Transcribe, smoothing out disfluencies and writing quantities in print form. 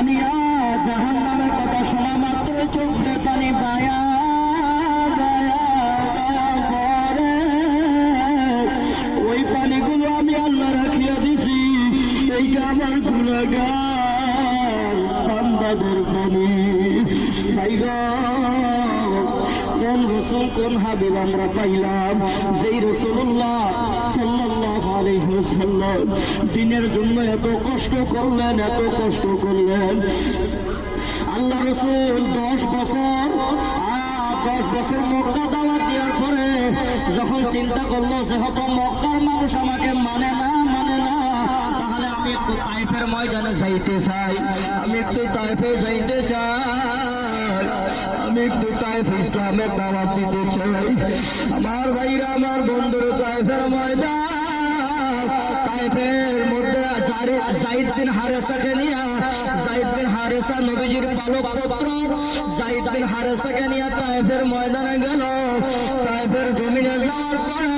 জানিয়া জাহান্নামের কথা শোনা মাত্র চোখে পানি বায়া করে। ওই পানিগুলো আমি আল্লাহ রাখিয়া দিছি, এইটা আমার গুনাহগার বান্দাদের পানি। ভাই গো, কোন রসুল কোন হাবিব আমরা পাইলাম, যেই রাসূলুল্লাহ সাল্লাল্লাহু আলাইহি ওয়াসাল্লাম দিনের জন্য এত কষ্ট করলেন, এত কষ্ট করলেন। আল্লাহ রাসূল 10 বছর মক্কা দাওয়াত দেওয়ার পরে যখন চিন্তা করলো যে হয়তো মক্কার মানুষ আমাকে মানে না, তাহলে আমি একটু তাইফের ময়দানে যাইতে চাই, আমি একটু তাইফে যাইতে চাই, আমি একটু তাইফ ইসলামের দাওয়াত দিতে চাই। আমার ভাইরা, আমার বন্ধুরা, তাইফের ময়দান, তাইফের মধ্যে যায়েদ বিন হারেসাকে নিয়ে, যায়েদ বিন হারেসা নবীজির পালক পুত্র, যায়েদ বিন হারেসাকে নিয়ে তাইফের ময়দানে গেল। তাইফের জমিনে যাওয়ার পরে